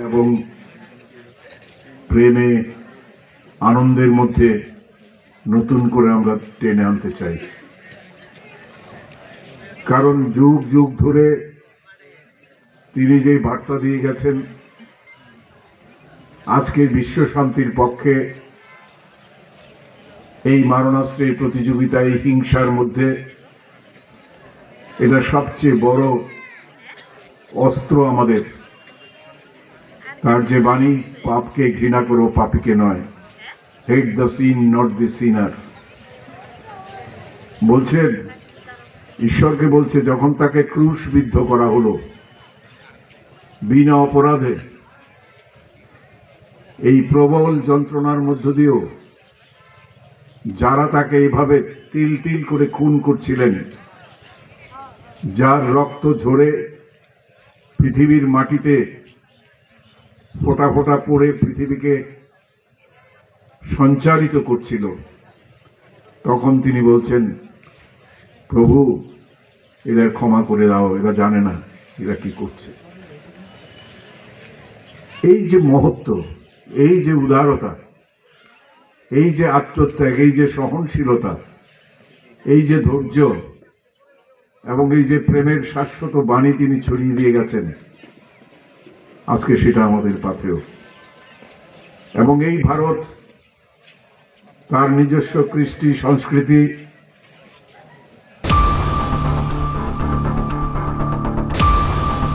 এবং প্রেমে আনন্দের মধ্যে নতুন করে আমরা টেনে আনতে চাই। কারণ যুগ যুগ ধরে তিনি যে বার্তা দিয়ে গেছেন আজকের বিশ্ব শান্তির পক্ষে, এই মারণাস্ত্রের প্রতিযোগিতায় হিংসার মধ্যে এটা সবচেয়ে বড় অস্ত্র আমাদের। তার যে বাণী, পাপকে ঘৃণা করো, পাপীকে নয়, hate the sin not the sinner. বলছেন, ঈশ্বরকে বলছে, যখন তাকে ক্রুশবিদ্ধ করা হলো বিনা অপরাধে, এই প্রবল যন্ত্রণার মধ্য দিয়েও যারা তাকে এইভাবে তিল তিল করে খুন করছিলেন, যার রক্ত ঝরে পৃথিবীর মাটিতে ফোঁটা ফোঁটা পড়ে পৃথিবীকে সঞ্চারিত করছিল, তখন তিনি বলছেন, প্রভু এরা ক্ষমা করে দাও, এরা জানে না এরা কি করছে। এই যে মহত্ব, এই যে উদারতা, এই যে আত্মত্যাগ, এই যে সহনশীলতা, এই যে ধৈর্য এবং এই যে প্রেমের শাশ্বত বাণী তিনি ছড়িয়ে দিয়ে গেছেন, আজকে সেটা আমাদের পাথেয়। এবং এই ভারত তার নিজস্ব কৃষ্টি সংস্কৃতি